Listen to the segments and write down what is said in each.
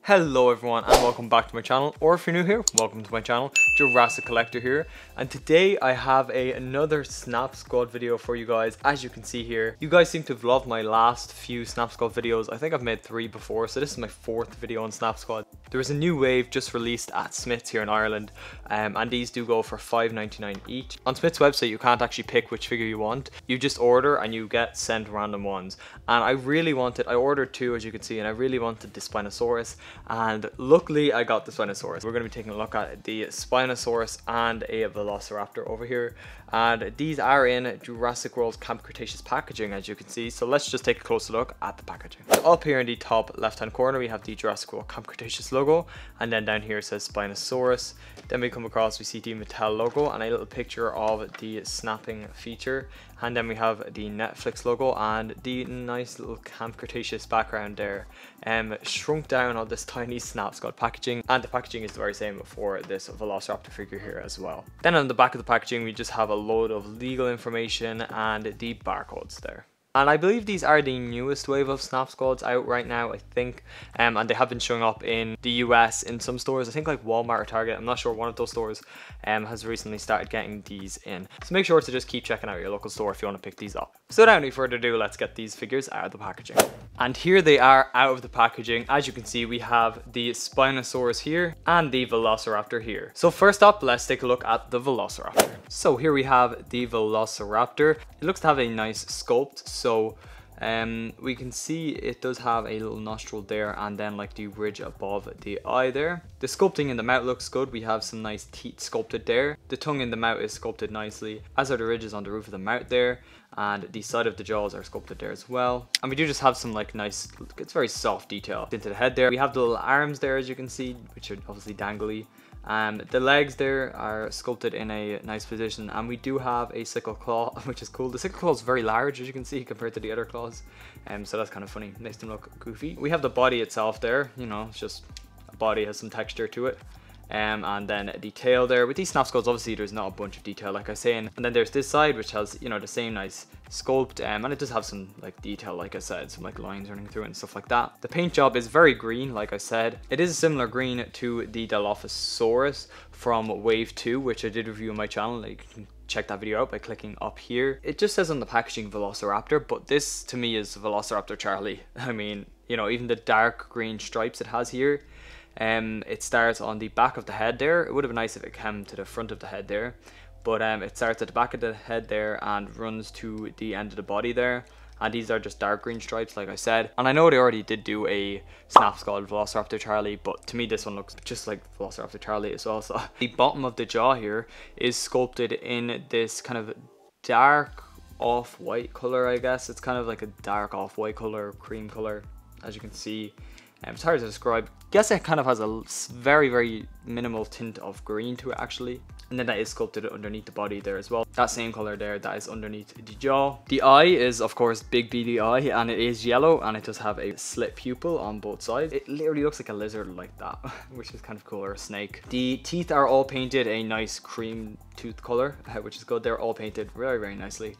Hello everyone and welcome back to my channel, or if you're new here, welcome to my channel. Jurassic Collector here, and today I have another Snap Squad video for you guys. As you can see here, you guys seem to have loved my last few Snap Squad videos. I think I've made 3 before, so this is my 4th video on Snap Squad. There is a new wave just released at Smith's here in Ireland, and these do go for $5.99 each. On Smith's website you can't actually pick which figure you want, you just order and you get sent random ones. And I ordered 2 as you can see, and I really wanted the Spinosaurus. And luckily I got the Spinosaurus. We're going to be taking a look at the Spinosaurus and a Velociraptor over here, and these are in Jurassic World Camp Cretaceous packaging, as you can see. So let's just take a closer look at the packaging. So up here in the top left hand corner we have the Jurassic World Camp Cretaceous logo, and then down here it says Spinosaurus. Then we come across, we see the Mattel logo and a little picture of the snapping feature, and then we have the Netflix logo and the nice little Camp Cretaceous background there, shrunk down on this tiny Snap Squad packaging, and the packaging is the very same for this Velociraptor figure here as well. Then on the back of the packaging we just have a load of legal information and the barcodes there. And I believe these are the newest wave of Snap Squads out right now, I think. And they have been showing up in the US in some stores. I think like Walmart or Target, I'm not sure, one of those stores has recently started getting these in. So make sure to just keep checking out your local store if you want to pick these up. So without any further ado, let's get these figures out of the packaging. And here they are out of the packaging. As you can see, we have the Spinosaurus here and the Velociraptor here. So first up, let's take a look at the Velociraptor. So here we have the Velociraptor. It looks to have a nice sculpt. So we can see it does have a little nostril there, and then like the ridge above the eye there. The sculpting in the mouth looks good. We have some nice teeth sculpted there. The tongue in the mouth is sculpted nicely, as are the ridges on the roof of the mouth there, and the side of the jaws are sculpted there as well. And we do just have some like nice, it's very soft detail into the head there. We have the little arms there, as you can see, which are obviously dangly. The legs there are sculpted in a nice position, and we do have a sickle claw, which is cool. The sickle claw is very large, as you can see, compared to the other claws, so that's kind of funny, makes them look goofy. We have the body itself there, you know, it's just a body, has some texture to it. And then the tail there. With these Snap Squads, obviously there's not a bunch of detail like I was saying, and then there's this side which has, you know, the same nice sculpt, and it does have some like detail, like I said, some like lines running through it and stuff like that. The paint job is very green, like I said. It is a similar green to the Dilophosaurus from Wave 2, which I did review on my channel. Like, you can check that video out by clicking up here. It just says on the packaging Velociraptor, but this to me is Velociraptor Charlie. I mean, you know, even the dark green stripes it has here. It starts on the back of the head there. It would have been nice if it came to the front of the head there, but it starts at the back of the head there and runs to the end of the body there. And these are just dark green stripes, like I said. And I know they already did do a Snap Squad Velociraptor Charlie, but to me this one looks just like Velociraptor Charlie as well. So the bottom of the jaw here is sculpted in this kind of dark off-white color, I guess. It's kind of like a dark off-white color, cream color, as you can see. It's hard to describe. Guess it kind of has a very, very minimal tint of green to it actually. And then that is sculpted underneath the body there as well. That same color there, that is underneath the jaw. The eye is of course big beady eye, and it is yellow, and it does have a slit pupil on both sides. It literally looks like a lizard like that, which is kind of cool, or a snake. The teeth are all painted a nice cream tooth color, which is good. They're all painted very, very nicely.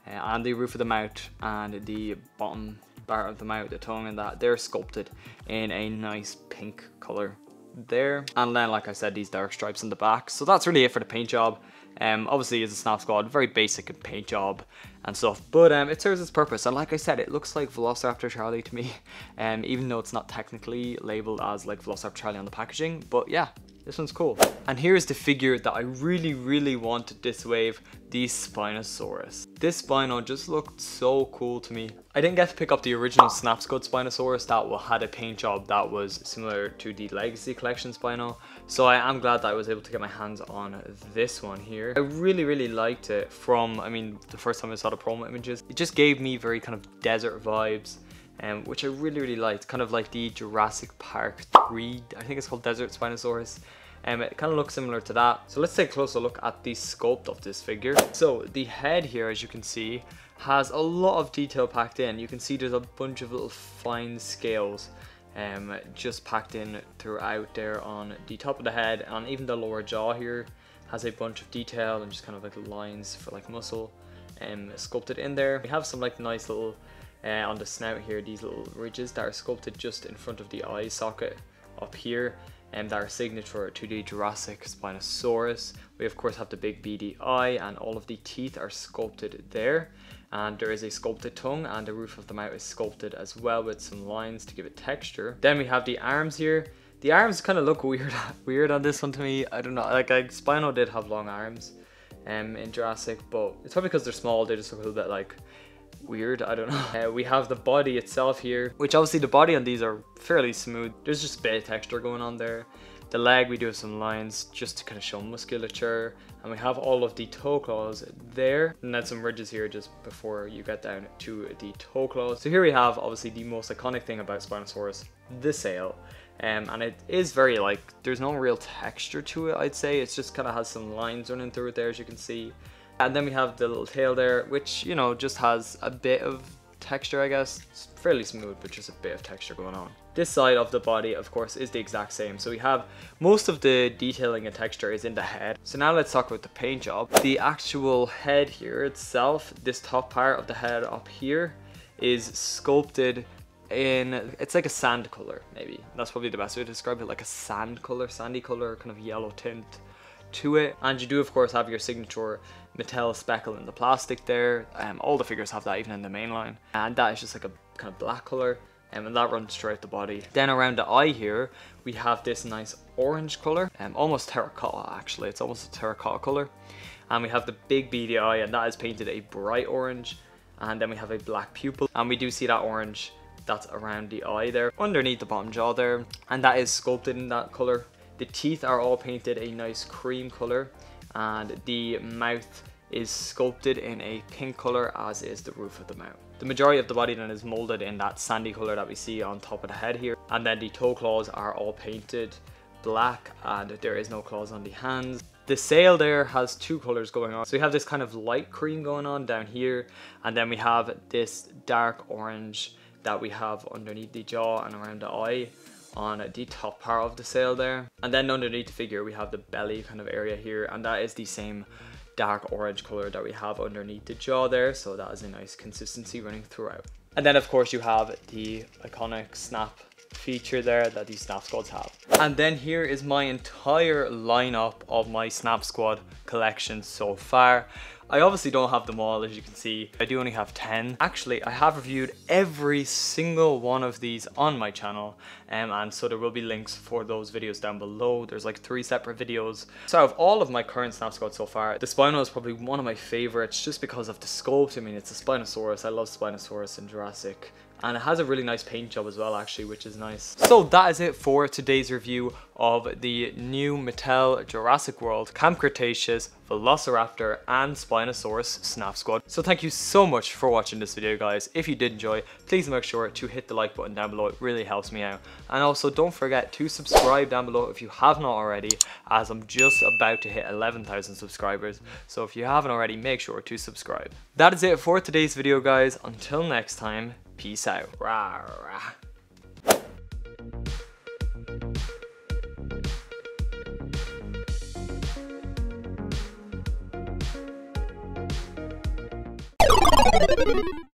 And the roof of the mouth and the bottom part of the mouth, the tongue and that, they're sculpted in a nice pink color there. And then, like I said, these dark stripes in the back. So that's really it for the paint job. Obviously it's a Snap Squad, very basic paint job and stuff, but it serves its purpose. And like I said, it looks like Velociraptor Charlie to me, even though it's not technically labeled as like Velociraptor Charlie on the packaging. But yeah, this one's cool. And here's the figure that I really, really wanted this wave, the Spinosaurus. This Spino just looked so cool to me. I didn't get to pick up the original Snap Squad Spinosaurus that had a paint job that was similar to the Legacy Collection Spino, so I am glad that I was able to get my hands on this one here. I really, really liked it from, I mean, the first time I saw the promo images. It just gave me very kind of desert vibes, which I really, really liked. Kind of like the Jurassic Park 3, I think it's called Desert Spinosaurus. It kind of looks similar to that. So let's take a closer look at the sculpt of this figure. So the head here, as you can see, has a lot of detail packed in. You can see there's a bunch of little fine scales just packed in throughout there on the top of the head, and even the lower jaw here has a bunch of detail and just kind of like lines for like muscle sculpted in there. We have some like nice little on the snout here, these little ridges that are sculpted just in front of the eye socket up here, and our signature to the Jurassic Spinosaurus. We of course have the big beady eye, and all of the teeth are sculpted there. And there is a sculpted tongue, and the roof of the mouth is sculpted as well with some lines to give it texture. Then we have the arms here. The arms kind of look weird on this one to me. I don't know, like Spino did have long arms in Jurassic, but it's probably because they're small, they just look a little bit like weird, I don't know. We have the body itself here, which obviously the body on these are fairly smooth. There's just a bit of texture going on there. The leg, we do have some lines just to kind of show musculature, and we have all of the toe claws there, and then some ridges here just before you get down to the toe claws. So here we have obviously the most iconic thing about Spinosaurus, the sail. And it is very like, there's no real texture to it, I'd say. It's just kind of has some lines running through it there, as you can see. And then we have the little tail there, which, you know, just has a bit of texture, I guess. It's fairly smooth, but just a bit of texture going on. This side of the body, of course, is the exact same. So we have most of the detailing and texture is in the head. So now let's talk about the paint job. The actual head here itself, this top part of the head up here, is sculpted in, it's like a sand color, maybe. That's probably the best way to describe it, like a sand color, sandy color, kind of yellow tint to it. And you do of course have your signature Mattel speckle in the plastic there. All the figures have that, even in the main line, and that is just like a kind of black color, and that runs throughout the body. Then around the eye here we have this nice orange color, almost terracotta actually, it's almost a terracotta color. And we have the big beady eye, and that is painted a bright orange. And then we have a black pupil, and we do see that orange that's around the eye there, underneath the bottom jaw there, and that is sculpted in that color. The teeth are all painted a nice cream color, and the mouth is sculpted in a pink color, as is the roof of the mouth. The majority of the body then is molded in that sandy color that we see on top of the head here, and then the toe claws are all painted black, and there is no claws on the hands. The sail there has two colors going on. So we have this kind of light cream going on down here, and then we have this dark orange that we have underneath the jaw and around the eye on the top part of the sail there. And then underneath the figure we have the belly kind of area here, and that is the same dark orange color that we have underneath the jaw there, so that is a nice consistency running throughout. And then of course you have the iconic snap feature there that these Snap Squads have. And then here is my entire lineup of my Snap Squad collection so far. I obviously don't have them all, as you can see. I do only have 10. Actually, I have reviewed every single one of these on my channel, and so there will be links for those videos down below. There's like 3 separate videos. So out of all of my current Snap Squad so far, the Spino is probably one of my favorites, just because of the sculpt. I mean, it's a Spinosaurus. I love Spinosaurus in Jurassic. And it has a really nice paint job as well, actually, which is nice. So that is it for today's review of the new Mattel Jurassic World Camp Cretaceous Velociraptor and Spinosaurus Snap Squad. So thank you so much for watching this video, guys. If you did enjoy, please make sure to hit the like button down below. It really helps me out. And also don't forget to subscribe down below if you have not already, as I'm just about to hit 11,000 subscribers. So if you haven't already, make sure to subscribe. That is it for today's video, guys. Until next time, peace out. Rah, rah.